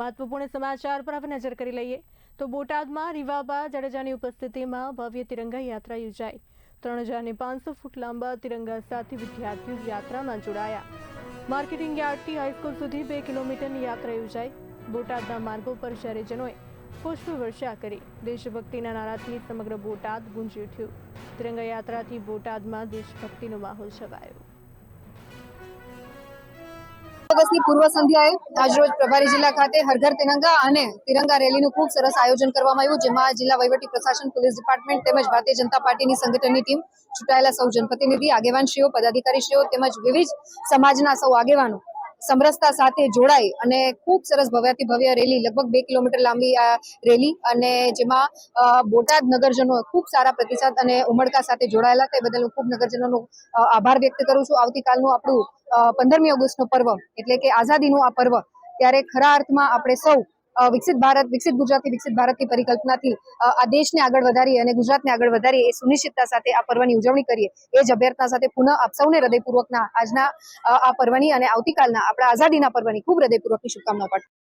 મહત્વપૂર્ણ સમાચાર પર હવે નજર કરી લઈએ તો બોટાદમાં રીવાબા જાડેજાની ઉપસ્થિતિમાં ભવ્ય તિરંગા યાત્રા યોજાઈ। 3500 ફૂટ લાંબા તિરંગા સાથે વિદ્યાર્થીઓ યાત્રામાં જોડાયા। માર્કેટિંગ યાર્ડથી હાઈસ્કૂલ સુધી 2 કિલોમીટરની યાત્રા યોજાઈ। બોટાદના માર્ગો પર શહેરીજનોએ પુષ્પવર્ષા કરી। દેશભક્તિના નારાથી સમગ્ર બોટાદ ગુંજી ઉઠ્યું। તિરંગા યાત્રાથી બોટાદમાં દેશભક્તિનો માહોલ છવાયો। દિવસની પૂર્વ સંધ્યાએ આજરોજ પ્રભારી જિલ્લા ખાતે હર ઘર તિરંગા અને તિરંગા રેલીનું ખૂબ સરસ આયોજન કરવામાં આવ્યું, જેમાં જિલ્લા વહીવટી પ્રશાસન, પોલીસ ડિપાર્ટમેન્ટ તેમજ ભારતીય જનતા પાર્ટીની સંગઠનની ટીમ, ચૂંટાયેલા સૌ જનપ્રતિનિધિ, આગેવાનશ્રીઓ, પદાધિકારીશ્રીઓ તેમજ વિવિધ સમાજના સૌ આગેવાનો સમરસતા સાથે જોડાઈ અને ખૂબ સરસ ભવ્યાતિ ભવ્ય રેલી, લગભગ 2 કિલોમીટર લાંબી આ રેલી, અને જેમાં બોટાદ નગરજનો ખૂબ સારા પ્રતિસાદ અને ઉમળકા સાથે જોડાયેલા, તે બદલ હું ખૂબ નગરજનોનો આભાર વ્યક્ત કરું છું। આવતીકાલનું આપણું 15મી ઓગસ્ટનો પર્વ એટલે કે આઝાદીનું આ પર્વ, ત્યારે ખરા અર્થમાં આપણે સૌ વિકસિત ભારત, વિકસિત ગુજરાતથી વિકસિત ભારતની પરિકલ્પનાથી આ દેશને આગળ વધારીએ અને ગુજરાતને આગળ વધારીએ એ સુનિશ્ચિતતા સાથે આ પર્વની ઉજવણી કરીએ, એ જ અભ્યર્થના સાથે પુનઃ આપ સૌને હૃદયપૂર્વકના આજના આ પર્વની અને આવતીકાલના આપણા આઝાદીના પર્વની ખૂબ હૃદયપૂર્વકની શુભકામનાઓ પાઠવું।